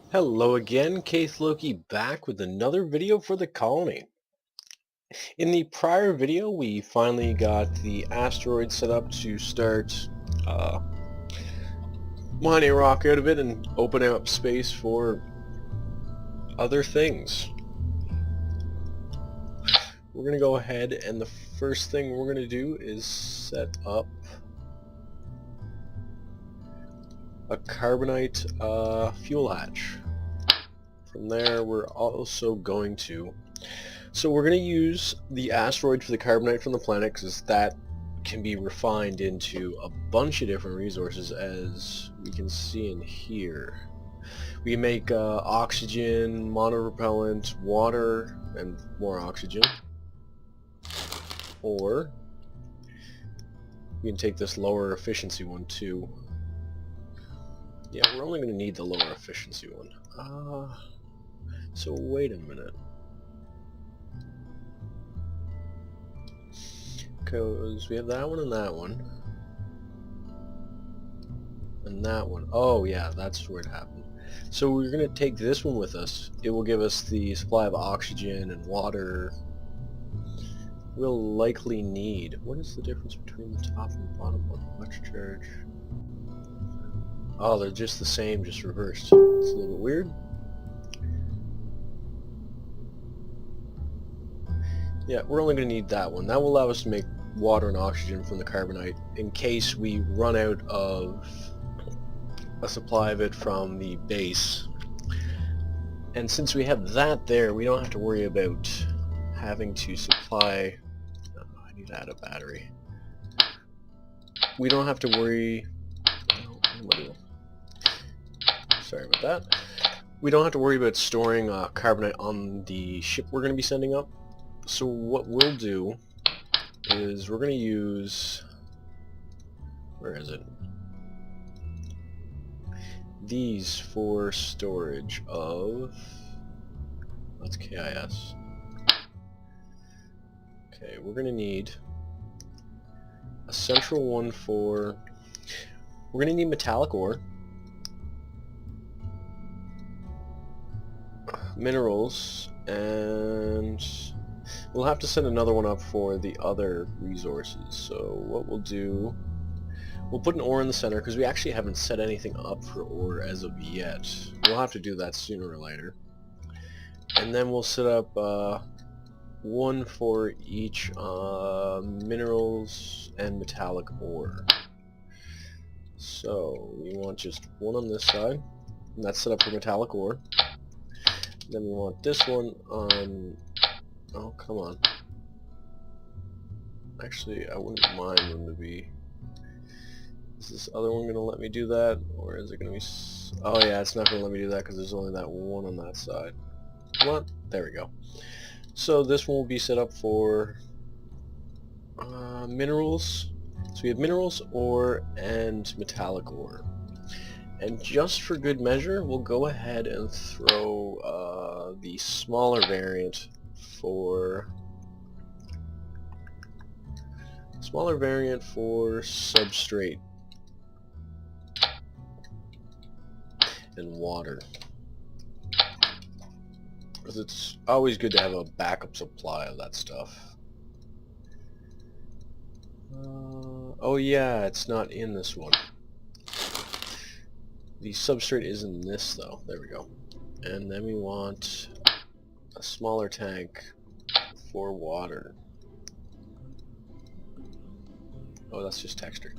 Hello again, Case Loki back with another video for the colony. In the prior video, we finally got the asteroid set up to start uh, mining rock out of it and opening up space for other things. We're going to go ahead and the first thing we're going to do is set up a carbonite fuel hatch. From there, we're also going to... So we're going to use the asteroid for the carbonite from the planet because that can be refined into a bunch of different resources, as we can see in here. We can make oxygen, monopropellant, water, and more oxygen. Or we can take this lower efficiency one too. Yeah, we're only going to need the lower efficiency one. So wait a minute. Because we have that one and that one. And that one. Oh yeah, that's where it happened. So we're going to take this one with us. It will give us the supply of oxygen and water we'll likely need. What is the difference between the top and the bottom one? Much charge. Oh, they're just the same, just reversed. It's a little bit weird. Yeah, we're only going to need that one. That will allow us to make water and oxygen from the carbonite in case we run out of a supply of it from the base. And since we have that there, we don't have to worry about having to supply... Oh, I need to add a battery. We don't have to worry... Sorry about that. We don't have to worry about storing carbonite on the ship we're going to be sending up. So what we'll do is we're going to use... Where is it? These for storage of... That's KIS. Okay, we're going to need a central one for... We're going to need metallic ore, minerals, and we'll have to set another one up for the other resources. So what we'll do, we'll put an ore in the center because we actually haven't set anything up for ore as of yet. We'll have to do that sooner or later. And then we'll set up one for each minerals and metallic ore. So we want just one on this side, and that's set up for metallic ore. Then we want this one on... Oh, come on. Actually, I wouldn't mind them to be... Is this other one going to let me do that? Or is it going to be... Oh yeah, it's not going to let me do that because there's only that one on that side. What? There we go. So this one will be set up for minerals. So we have minerals, ore, and metallic ore. And just for good measure, we'll go ahead and throw the smaller variant for substrate and water, because it's always good to have a backup supply of that stuff. Oh yeah, it's not in this one. The substrate is in this though. There we go. And then we want a smaller tank for water. Oh, that's just texture.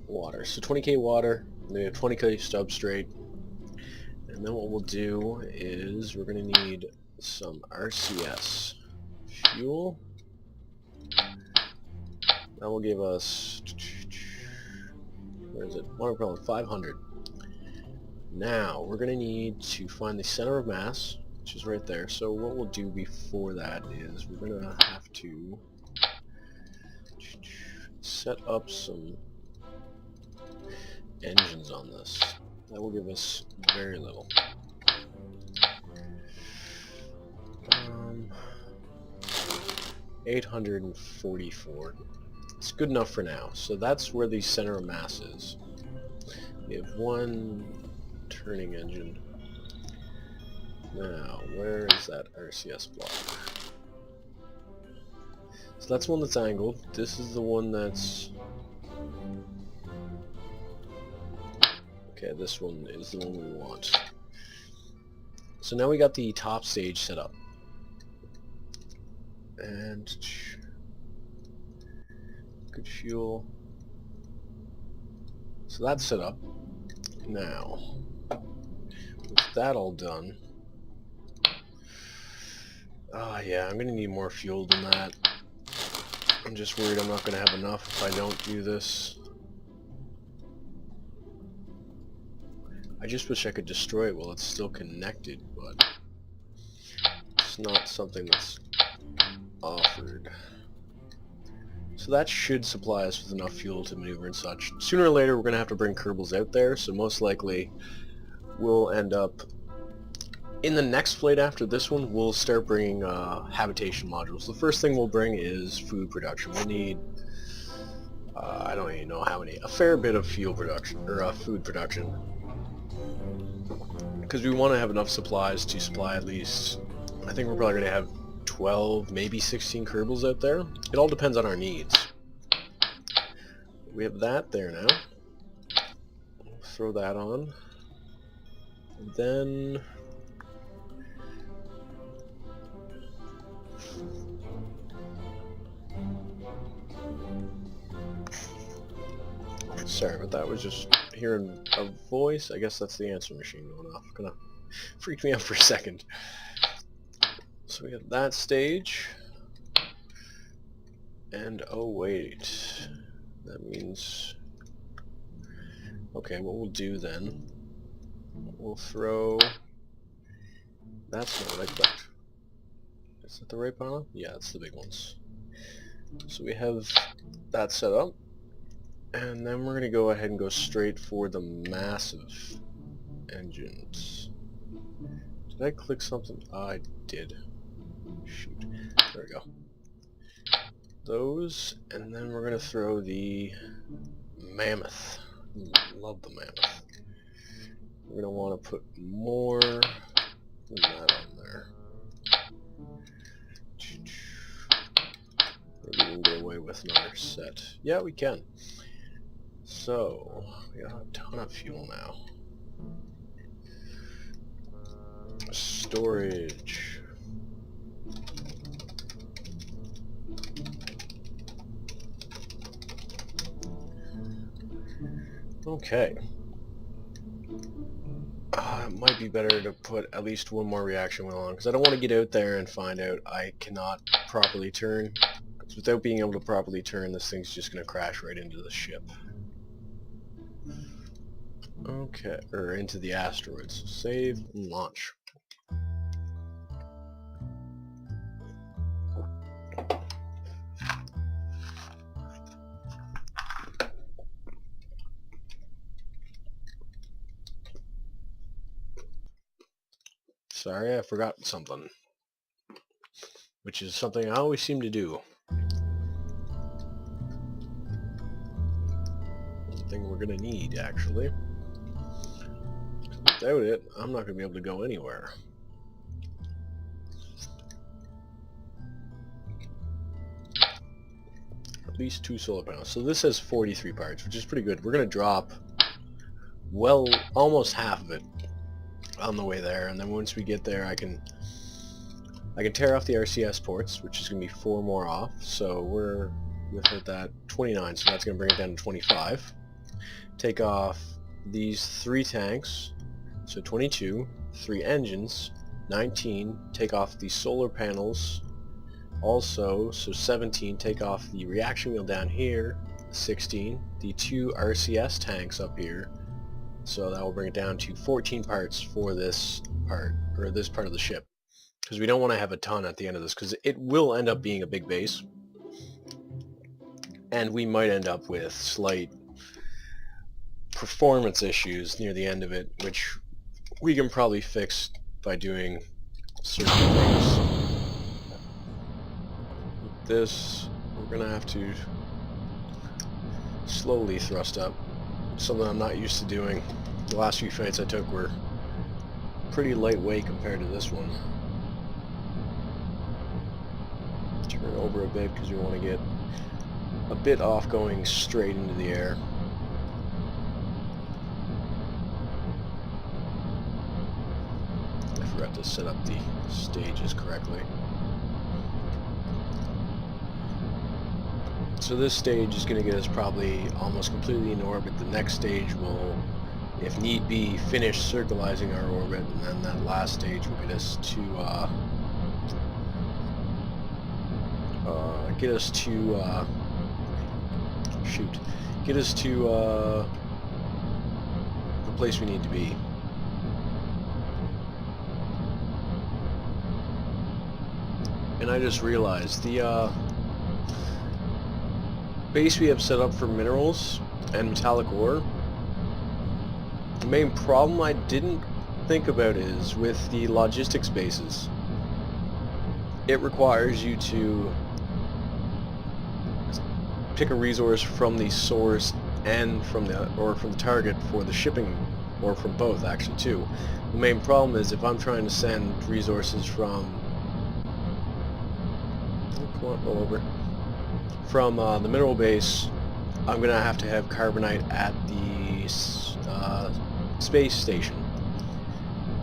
Water. So 20k water, and then we have 20k substrate. And then what we'll do is we're going to need some RCS fuel. That will give us... Where is it? Water propellant 500. Now, we're going to need to find the center of mass, which is right there. So what we'll do before that is we're going to have to set up some engines on this. That will give us very little. 844. It's good enough for now. So that's where the center of mass is. We have one turning engine. Now, where is that RCS block? So that's one that's angled. This is the one that's... Okay, this one is the one we want. So now we got the top stage set up. And... good fuel. So that's set up. Now, with that all done... yeah, I'm gonna need more fuel than that. I'm just worried I'm not gonna have enough if I don't do this. I just wish I could destroy it while it's still connected, but it's not something that's offered. So that should supply us with enough fuel to maneuver and such. Sooner or later we're gonna have to bring Kerbals out there, so most likely we'll end up in the next flight after this one, we'll start bringing habitation modules. The first thing we'll bring is food production. We'll need, I don't even know how many, a fair bit of fuel production, or food production. Because we want to have enough supplies to supply at least, I think we're probably going to have 12, maybe 16 Kerbals out there. It all depends on our needs. We have that there now. We'll throw that on. And then... sorry, but that was just hearing a voice. I guess that's the answer machine going off. Kinda freaked me out for a second. So we have that stage. And oh wait. That means... okay, what we'll do then, we'll throw... that's not what I clicked. Is that the right panel? Yeah, it's the big ones. So we have that set up. And then we're going to go ahead and go straight for the massive engines. Did I click something? I did. Shoot. There we go. Those, and then we're going to throw the mammoth. Love the mammoth. We're going to want to put more than that on there. Maybe we can get away with another set. Yeah, we can. So, we got a ton of fuel now. Storage. Okay. It might be better to put at least one more reaction wheel on, because I don't want to get out there and find out I cannot properly turn. Because without being able to properly turn, this thing's just going to crash right into the ship. Okay, or into the asteroids. Save and launch. Sorry, I forgot something. Which is something I always seem to do. Something we're gonna need, actually. Without it, I'm not going to be able to go anywhere. At least 2 solar panels. So this has 43 parts, which is pretty good. We're going to drop, well, almost half of it on the way there. And then once we get there, I can tear off the RCS ports, which is going to be 4 more off. So we're with that 29, so that's going to bring it down to 25. Take off these 3 tanks. So 22, 3 engines, 19, take off the solar panels, also, so 17, take off the reaction wheel down here, 16, the 2 RCS tanks up here, so that will bring it down to 14 parts for this part, or this part of the ship, because we don't want to have a ton at the end of this, because it will end up being a big base, and we might end up with slight performance issues near the end of it, which we can probably fix by doing certain things. With this, we're gonna have to slowly thrust up, something I'm not used to doing. The last few fights I took were pretty lightweight compared to this one. Turn over a bit because you want to get a bit off going straight into the air. I forgot to set up the stages correctly. So this stage is going to get us probably almost completely in orbit. The next stage will, if need be, finish circularizing our orbit, and then that last stage will get us to the place we need to be. And I just realized the base we have set up for minerals and metallic ore, the main problem I didn't think about is with the logistics bases. It requires you to pick a resource from the source and from the target for the shipping, or from both actually too. The main problem is if I'm trying to send resources from the mineral base, I'm gonna have to have carbonite at the space station,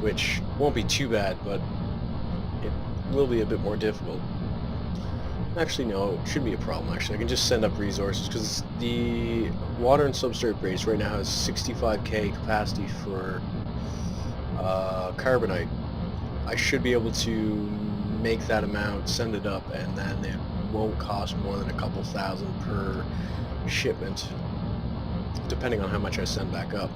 which won't be too bad, but it will be a bit more difficult. Actually, no, it shouldn't be a problem. Actually, I can just send up resources because the water and substrate base right now has 65k capacity for carbonite. I should be able to make that amount, send it up, and then it won't cost more than a couple thousand per shipment, depending on how much I send back up.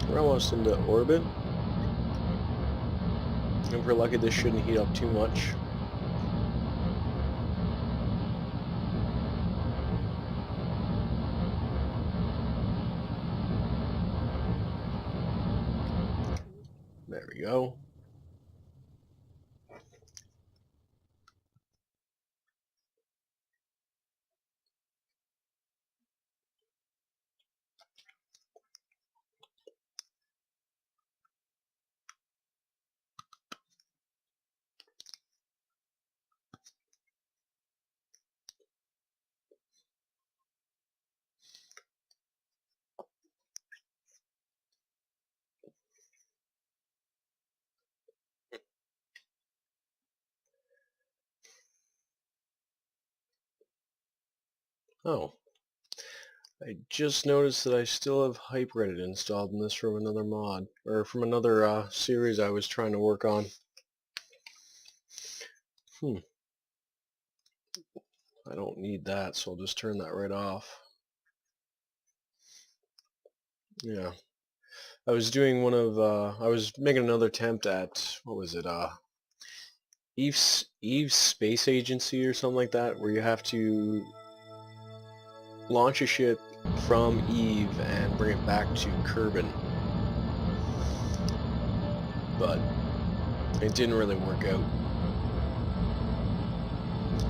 We're almost into orbit. If we're lucky, this shouldn't heat up too much. There we go. Oh, I just noticed that I still have HypeReddit installed in this from another mod, or from another series I was trying to work on. I don't need that, so I'll just turn that right off. Yeah. I was doing I was making another attempt at, what was it, Eve's Space Agency or something like that, where you have to launch a ship from Eve and bring it back to Kerbin. But it didn't really work out.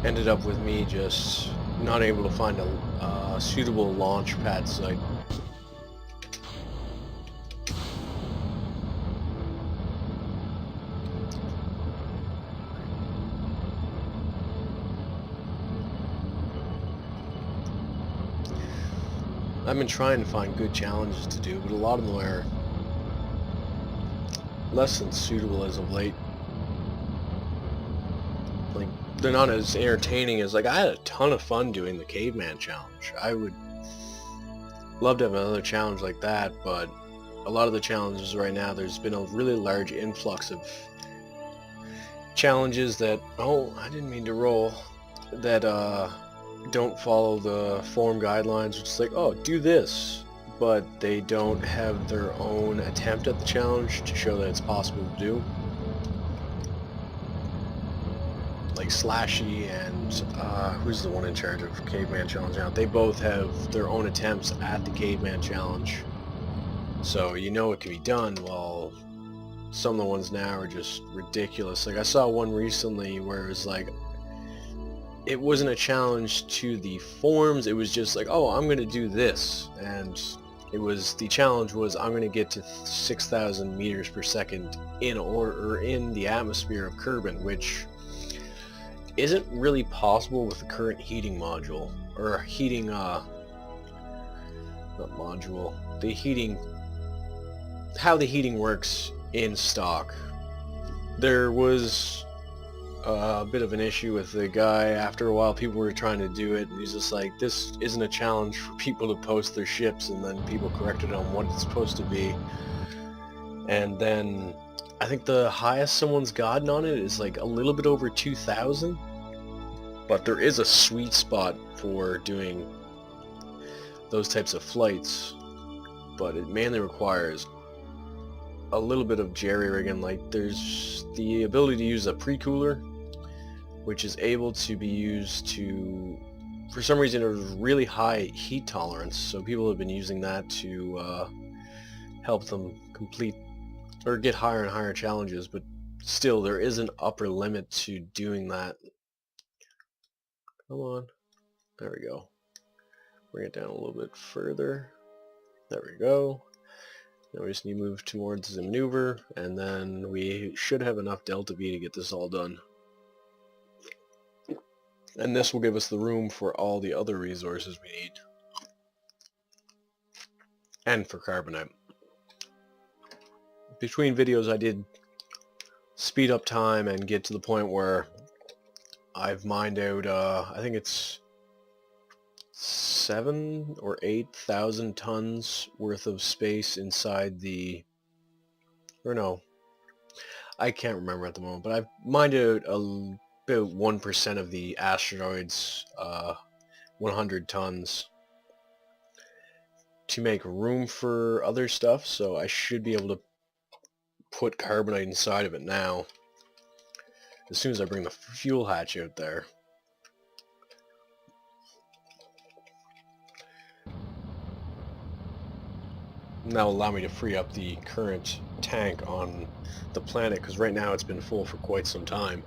Ended up with me just not able to find a suitable launch pad site. I've been trying to find good challenges to do, but a lot of them are less than suitable as of late. Like, they're not as entertaining as, like, I had a ton of fun doing the caveman challenge. I would love to have another challenge like that, but a lot of the challenges right now, there's been a really large influx of challenges that, oh, I didn't mean to roll, that don't follow the form guidelines. It's like, oh, do this, but they don't have their own attempt at the challenge to show that it's possible to do. Like Slashy and who's the one in charge of Caveman Challenge now? They both have their own attempts at the Caveman Challenge, so you know it can be done. Well, some of the ones now are just ridiculous. Like I saw one recently where it was like it wasn't a challenge to the forms, it was just like, oh, I'm going to do this, and the challenge was I'm going to get to 6,000 meters per second in the atmosphere of Kerbin, which isn't really possible with the current heating module, or heating, not module, how the heating works in stock. There was a bit of an issue with the guy. After a while, people were trying to do it, and he's just like, this isn't a challenge for people to post their ships, and then people corrected on what it's supposed to be. And then I think the highest someone's gotten on it is like a little bit over 2,000, but there is a sweet spot for doing those types of flights, but it mainly requires a little bit of jerry-rigging. Like, there's the ability to use a pre-cooler, which is able to be used to, for some reason, it was really high heat tolerance, so people have been using that to help them complete or get higher and higher challenges, but still there is an upper limit to doing that. Come on, there we go. Bring it down a little bit further. There we go. Now we just need to move towards the maneuver, and then we should have enough delta V to get this all done. And this will give us the room for all the other resources we need. And for carbonite. Between videos I did speed up time and get to the point where I've mined out, I think it's 7,000 or 8,000 tons worth of space inside the, or no, I can't remember at the moment, but I've mined out about 1% of the asteroids, 100 tons, to make room for other stuff, so I should be able to put carbonite inside of it now, as soon as I bring the fuel hatch out there. And that will allow me to free up the current tank on the planet, because right now it's been full for quite some time.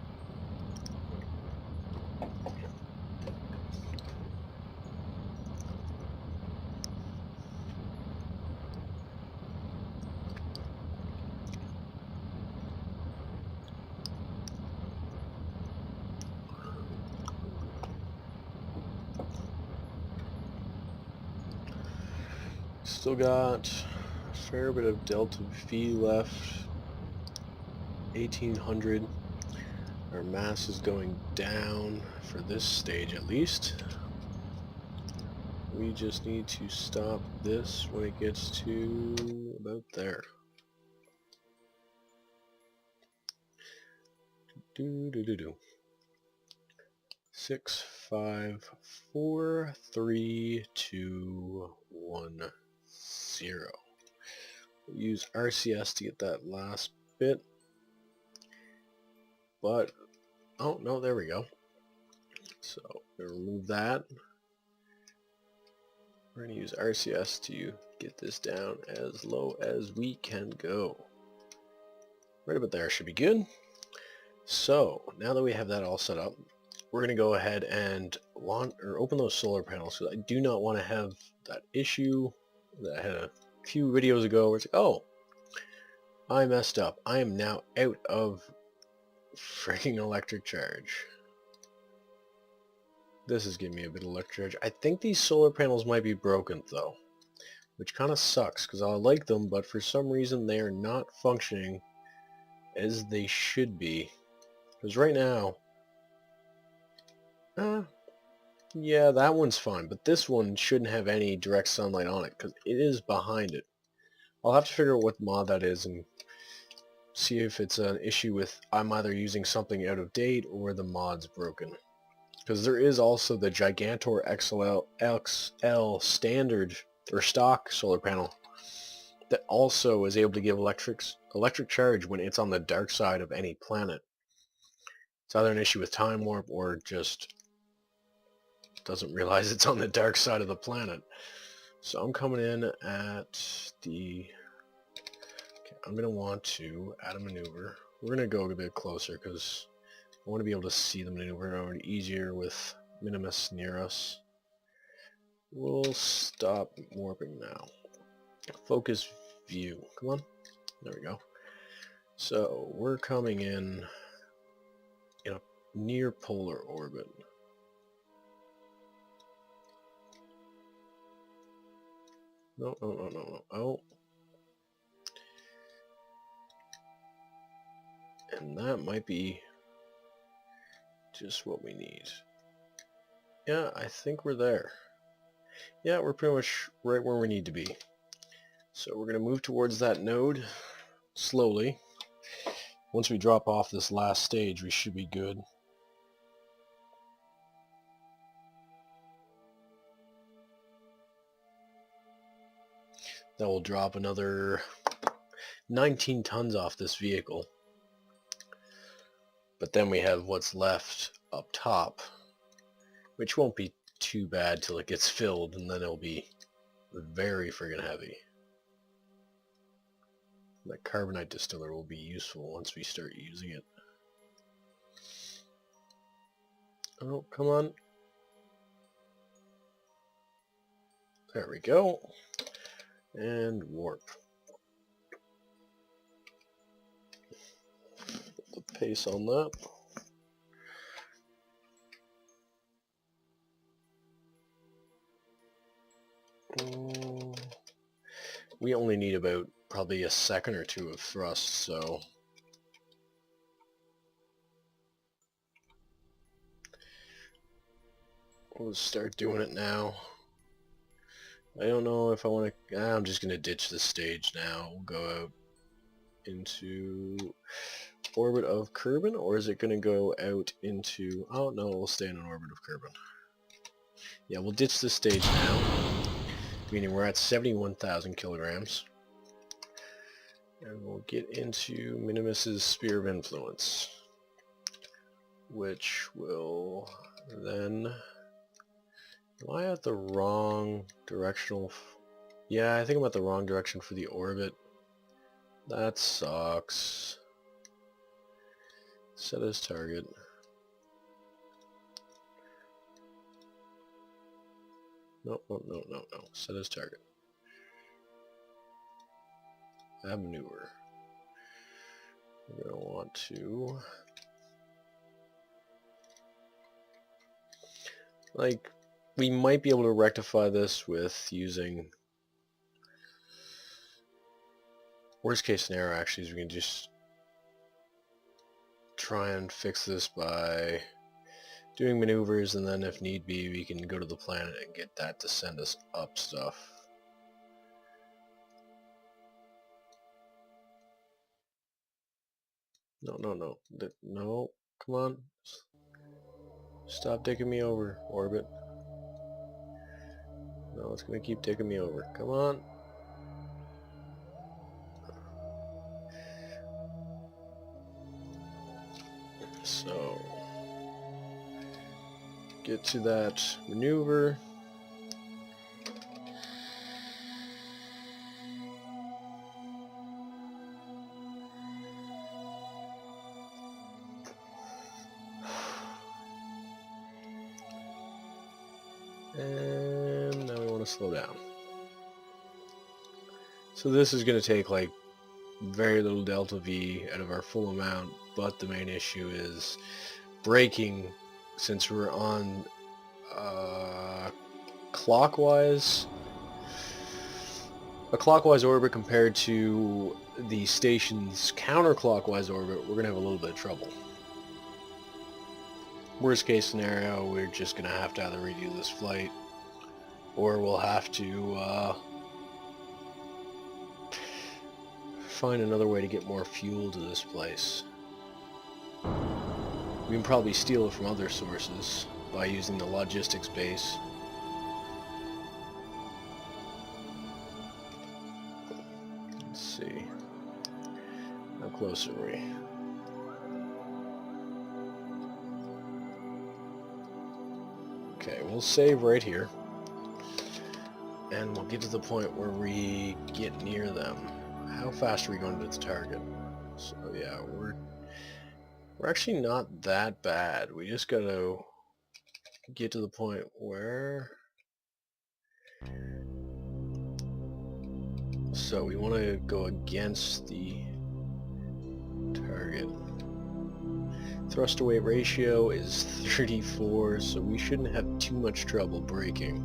Still got a fair bit of delta V left. 1,800. Our mass is going down for this stage at least. We just need to stop this when it gets to about there. 6, 5, 4, 3, 2, 1, 0. We'll use RCS to get that last bit. But, oh no, there we go. So, we'll remove that. We're going to use RCS to get this down as low as we can go. Right about there should be good. So, now that we have that all set up, we're going to go ahead and open those solar panels, because I do not want to have that issue that I had a few videos ago where it's like, oh, I messed up. I am now out of freaking electric charge. This is giving me a bit of electric charge. I think these solar panels might be broken though, which kind of sucks because I like them, but for some reason they are not functioning as they should be. Because right now, yeah, that one's fine, but this one shouldn't have any direct sunlight on it because it is behind it. I'll have to figure out what mod that is and see if it's an issue with I'm either using something out of date or the mod's broken. Because there is also the Gigantor XL standard or stock solar panel that also is able to give electric charge when it's on the dark side of any planet. It's either an issue with time warp or just doesn't realize it's on the dark side of the planet. So I'm coming in at the... Okay, I'm going to want to add a maneuver. We're going to go a bit closer because want to be able to see the maneuver easier with Minimus near us. We'll stop warping now. Focus view. Come on. There we go. So we're coming in a near polar orbit. No. Oh. And that might be just what we need. Yeah, I think we're there. Yeah, we're pretty much right where we need to be. So we're going to move towards that node slowly. Once we drop off this last stage, we should be good. That will drop another 19 tons off this vehicle. But then we have what's left up top, which won't be too bad till it gets filled, and then it'll be very friggin' heavy. That carbonite distiller will be useful once we start using it. Oh, come on. There we go. And warp. Put the pace on that. We only need about probably a second or two of thrust, so we'll start doing it now. I don't know if I want to... I'm just going to ditch this stage now. We'll go out into orbit of Kerbin, or is it going to go out into... Oh, no, we'll stay in an orbit of Kerbin. Yeah, we'll ditch this stage now, meaning we're at 71,000 kilograms. And we'll get into Minimus's Sphere of Influence, which will then... Am I at the wrong directional... Yeah, I think I'm at the wrong direction for the orbit. That sucks. Set as target. No. Set as target. Add maneuver. We're going to want to... Like, we might be able to rectify this with using... Worst case scenario, actually, is we can just try and fix this by doing maneuvers, and then if need be, we can go to the planet and get that to send us up stuff. No, come on. Stop dicking me over, orbit. No, it's gonna keep dicking me over. Come on. So, get to that maneuver. And now we want to slow down. So this is going to take like very little delta V out of our full amount, but the main issue is braking, since we're on clockwise orbit compared to the station's counterclockwise orbit. We're going to have a little bit of trouble. Worst case scenario, we're just going to have to either redo this flight, or we'll have to find another way to get more fuel to this place. We can probably steal it from other sources by using the logistics base. Let's see. How close are we? Okay, we'll save right here. And we'll get to the point where we get near them. How fast are we going to the target? So yeah, we're We're actually not that bad. We just gotta get to the point where... So we want to go against the target. Thrust to weight ratio is 34, so we shouldn't have too much trouble braking.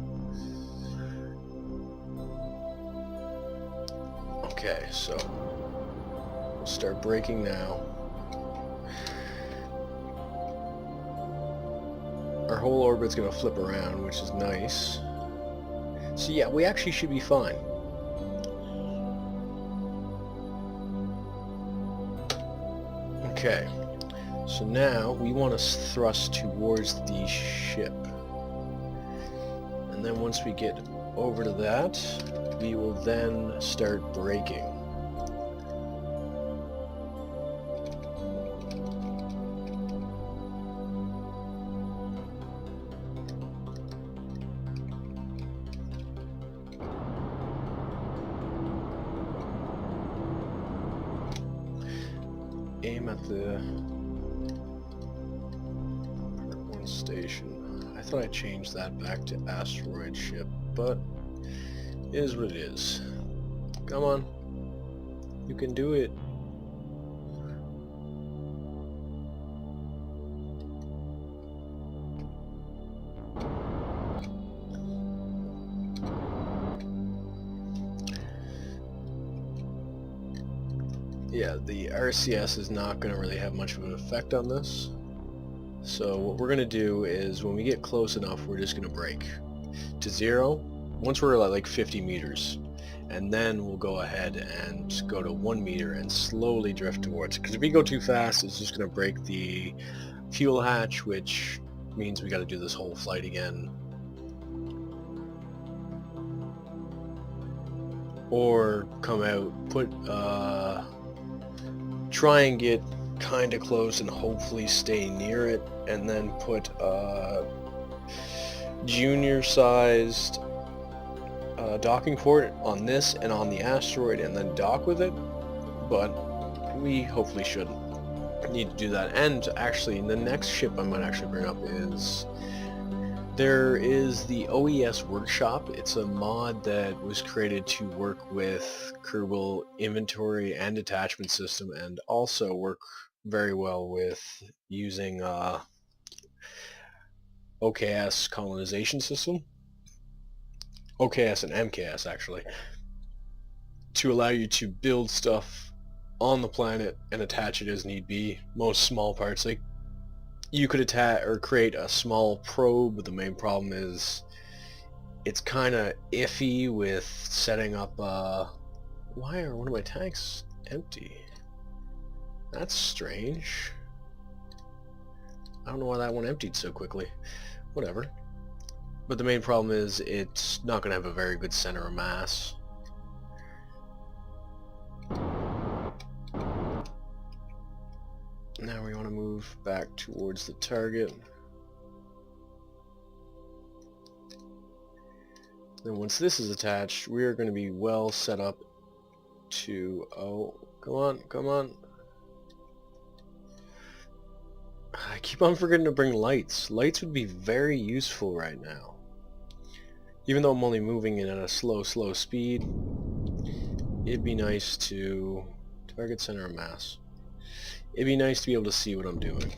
Okay, so we'll start braking now. Our whole orbit's going to flip around, which is nice. So yeah, we actually should be fine. Okay, so now we want to thrust towards the ship. And then once we get over to that, we will then start braking. Aim at the part 1 station. I thought I changed that back to asteroid ship, but it is what it is. Come on. You can do it. Yeah, the RCS is not going to really have much of an effect on this. So what we're going to do is when we get close enough, we're just going to brake to 0 once we're at like 50 meters. And then we'll go ahead and go to 1 meter and slowly drift towards it. Because if we go too fast, it's just going to break the fuel hatch, which means we got to do this whole flight again. Or come out, try and get kind of close and hopefully stay near it, and then put a junior-sized docking port on this and on the asteroid, and then dock with it. But we hopefully shouldn't need to do that. And actually, the next ship I might actually bring up is... there is the OES Workshop. It's a mod that was created to work with Kerbal inventory and attachment system, and also work very well with using OKS colonization system. OKS and MKS actually, to allow you to build stuff on the planet and attach it as need be. Most small parts, like you could attach or create a small probe, but the main problem is it's kind of iffy with setting up. Why are one of my tanks empty? That's strange. I don't know why that one emptied so quickly. Whatever. But the main problem is it's not going to have a very good center of mass. Now we want to move back towards the target. Then once this is attached, we are going to be well set up to... oh, come on, come on. I keep on forgetting to bring lights. Lights would be very useful right now. Even though I'm only moving in at a slow speed, it'd be nice to... target center of mass. It'd be nice to be able to see what I'm doing.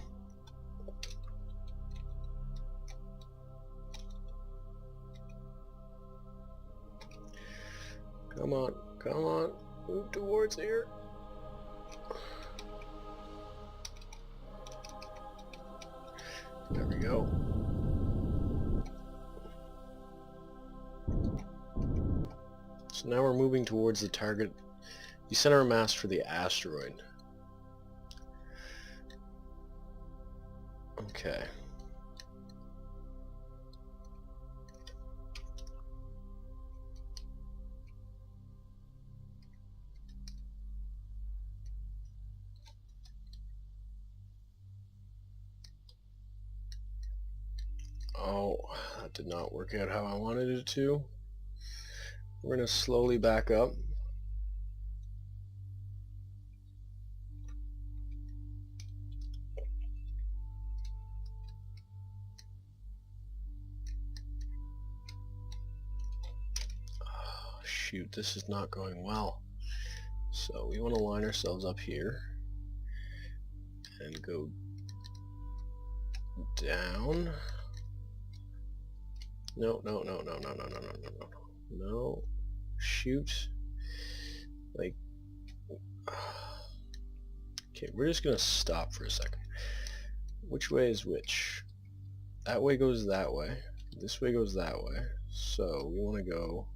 Come on, come on, move towards here. There we go. So now we're moving towards the target, the center of mass for the asteroid. Okay. Oh, that did not work out how I wanted it to. We're going to slowly back up. shoot, this is not going well. So we want to line ourselves up here and go down. No, no, no, no, no, no, no, no, no, no, no. Shoot. Like, okay, we're just gonna stop for a second. Which way is which? That way goes that way. This way goes that way. So we want to go.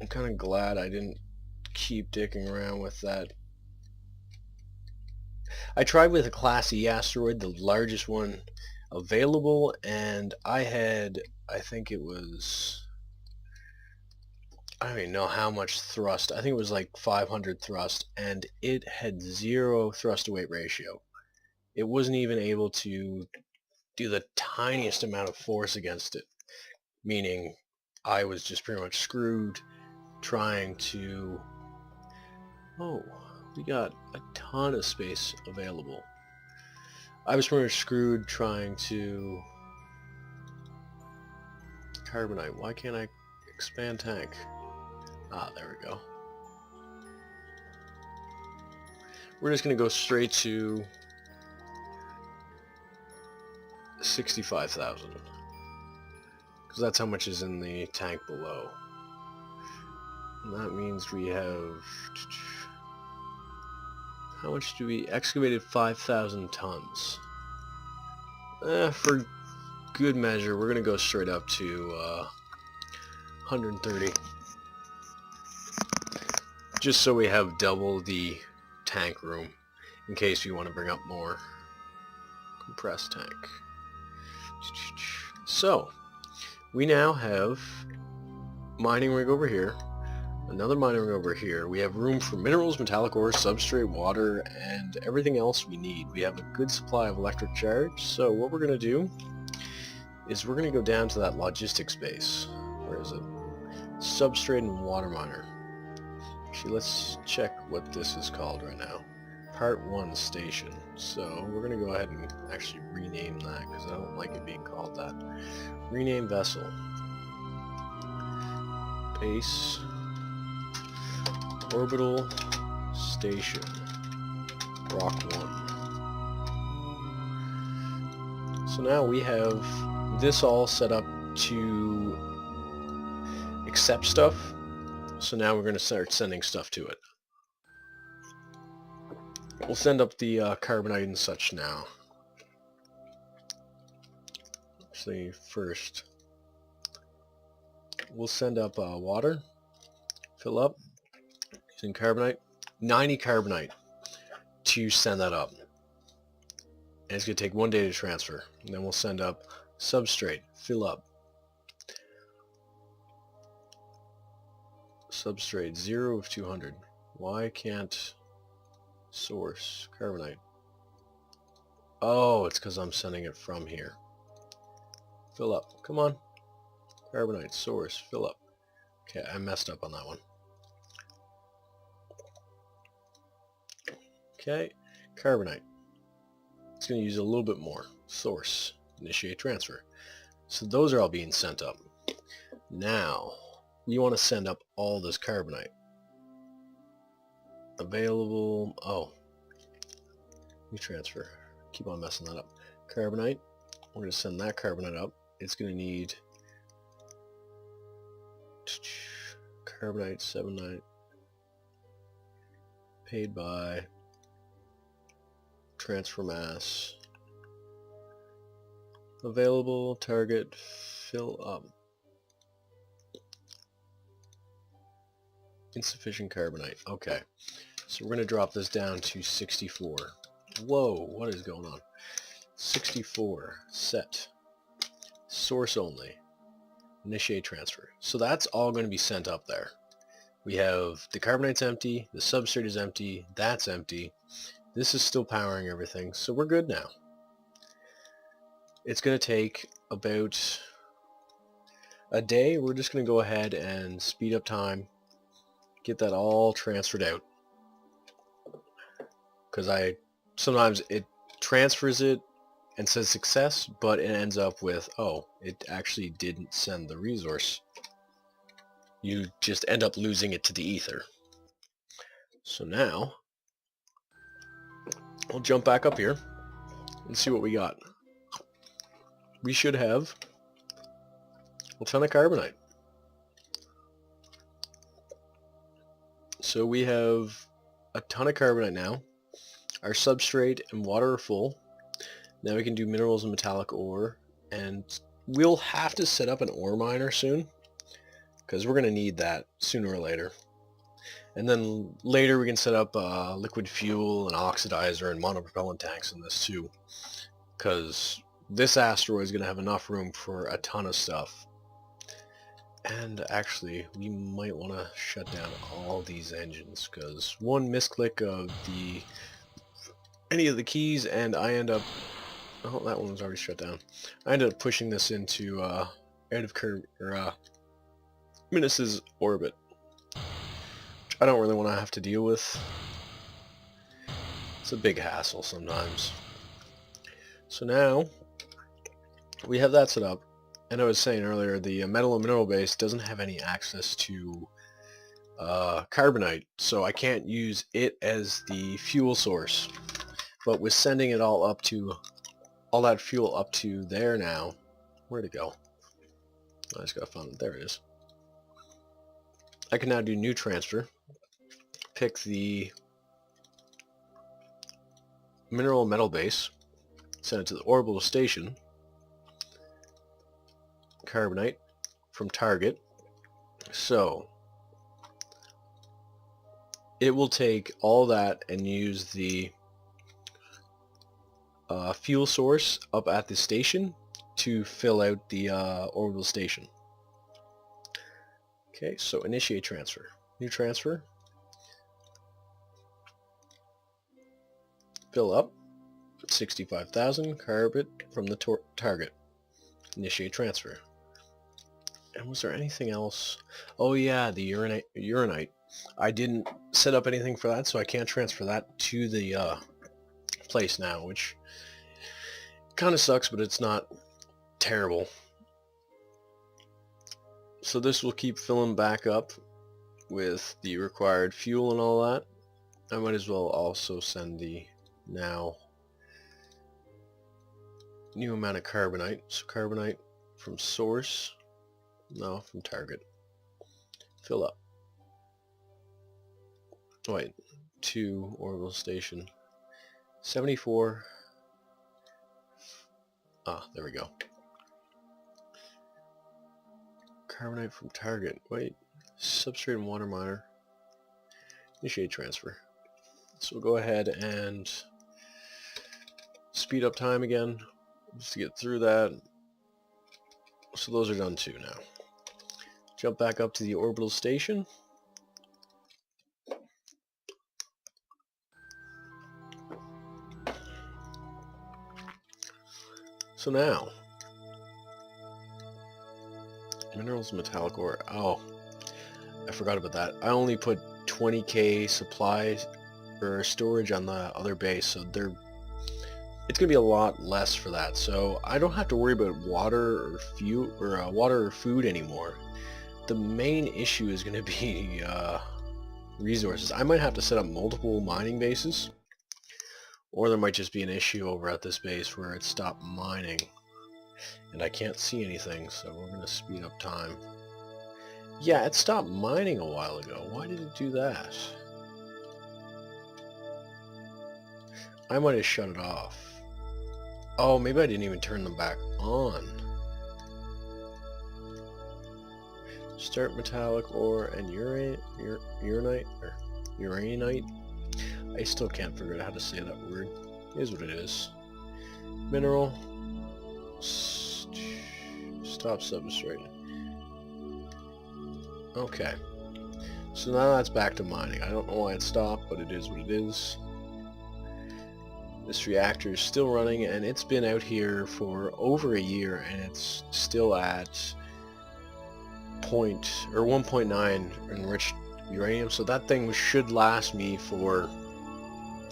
I'm kind of glad I didn't keep dicking around with that. I tried with a Class E asteroid, the largest one available, and I had, I think it was, I don't even know how much thrust. I think it was like 500 thrust, and it had 0 thrust to weight ratio. It wasn't even able to do the tiniest amount of force against it, meaning I was just pretty much screwed trying to... Oh, we got a ton of space available. I was pretty much screwed trying to... Carbonite, why can't I expand tank? Ah, there we go. We're just going to go straight to 65,000. Because that's how much is in the tank below. And that means we have... How much do we... Excavated 5,000 tons. For good measure, we're going to go straight up to 130. Just so we have double the tank room in case we want to bring up more. Compressed tank. So, we now have mining rig over here, another mining rig over here. We have room for minerals, metallic ores, substrate, water, and everything else we need. We have a good supply of electric charge, so what we're going to do is we're going to go down to that logistics base. Where is it? Substrate and water miner. Actually, let's check what this is called right now. Part 1 station. So we're going to go ahead and actually rename that because I don't like it being called that. Rename vessel. Base. Orbital station. Rock 1. So now we have this all set up to accept stuff. So now we're going to start sending stuff to it. We'll send up the carbonite and such now. Actually, first, we'll send up water. Fill up. Using carbonite. 90 carbonite to send that up. And it's going to take 1 day to transfer. And then we'll send up substrate. Fill up. Substrate 0 of 200. Why can't source carbonite? Oh, it's because I'm sending it from here. Fill up. Come on. Carbonite source. Fill up. Okay, I messed up on that one. Okay, carbonite. It's going to use a little bit more. Source. Initiate transfer. So those are all being sent up. Now, we want to send up all this carbonite. Available. Oh. New transfer. Keep on messing that up. Carbonite. We're going to send that carbonite up. It's going to need carbonite 79. Paid by transfer mass. Available target fill up. Insufficient carbonite. Okay. So we're going to drop this down to 64. Whoa, what is going on? 64. Set. Source only. Initiate transfer. So that's all going to be sent up there. We have the carbonite's empty, the substrate is empty, that's empty. This is still powering everything, so we're good now. It's going to take about a day. We're just going to go ahead and speed up time, get that all transferred out. Because sometimes it transfers it and says success, but it ends up with, oh, it actually didn't send the resource. You just end up losing it to the ether. So now, we'll jump back up here and see what we got. We should have a ton of carbonite. So we have a ton of carbonite now. Our substrate and water are full. Now we can do minerals and metallic ore, and we'll have to set up an ore miner soon, because we're going to need that sooner or later. And then later we can set up liquid fuel and oxidizer and monopropellant tanks in this too, because this asteroid is going to have enough room for a ton of stuff. And actually, we might want to shut down all these engines, because one misclick of any of the keys and I end up... Oh, that one was already shut down. I ended up pushing this into out of Minus's orbit, which I don't really want to have to deal with. It's a big hassle sometimes. So now we have that set up, and I was saying earlier, the metal and mineral base doesn't have any access to carbonite, so I can't use it as the fuel source. But with sending it all that fuel up to there now, where'd it go? I just gotta find it. There it is. I can now do new transfer, pick the mineral and metal base, send it to the orbital station, carbonite from target. So it will take all that and use the fuel source up at the station to fill out the orbital station. Okay, so initiate transfer. New transfer. Fill up. 65,000 carbon from the target. Initiate transfer. And was there anything else? Oh yeah, the uranite. I didn't set up anything for that, so I can't transfer that to the place now, which kind of sucks, but it's not terrible. So this will keep filling back up with the required fuel and all that. I might as well also send the now new amount of carbonite. So carbonite from source, no, from target. Fill up. Wait, to orbital station. 74. Ah, there we go. Carbonite from target. Wait, substrate and water miner. Initiate transfer. So we'll go ahead and speed up time again, just to get through that. So those are done too now. Jump back up to the orbital station. So now, minerals and metallic ore. Oh, I forgot about that. I only put 20k supply or storage on the other base, so it's gonna be a lot less for that. So I don't have to worry about water or fuel or water or food anymore. The main issue is gonna be resources. I might have to set up multiple mining bases, or there might just be an issue over at this base where it stopped mining and I can't see anything, so we're gonna speed up time. Yeah, it stopped mining a while ago. Why did it do that? I might have shut it off. Oh, maybe I didn't even turn them back on. Start metallic ore and uranite, or uraninite. I still can't figure out how to say that word. It is what it is. Mineral. Stop substrate. Okay. So now that's back to mining. I don't know why it stopped, but it is what it is. This reactor is still running, and it's been out here for over a year, and it's still at 1.9 enriched uranium. So that thing should last me for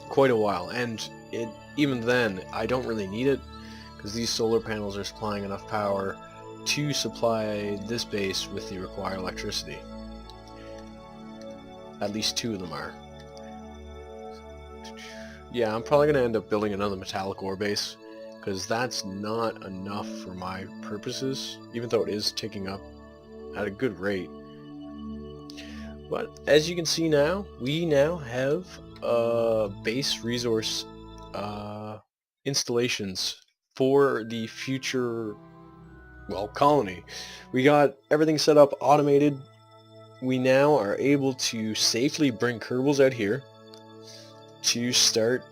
quite a while, and even then, I don't really need it, because these solar panels are supplying enough power to supply this base with the required electricity. At least 2 of them are. Yeah, I'm probably going to end up building another metallic ore base, because that's not enough for my purposes, even though it is ticking up at a good rate. But as you can see now, we now have base resource installations for the future, well, colony. We got everything set up, automated. We now are able to safely bring Kerbals out here to start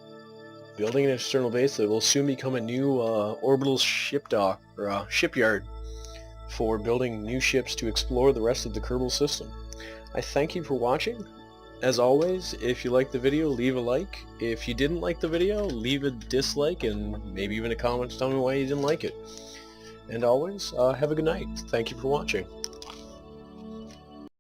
building an external base that will soon become a new orbital ship dock, or shipyard, for building new ships to explore the rest of the Kerbal system. I thank you for watching. As always, if you liked the video, leave a like. If you didn't like the video, leave a dislike and maybe even a comment telling me why you didn't like it. And always, have a good night. Thank you for watching.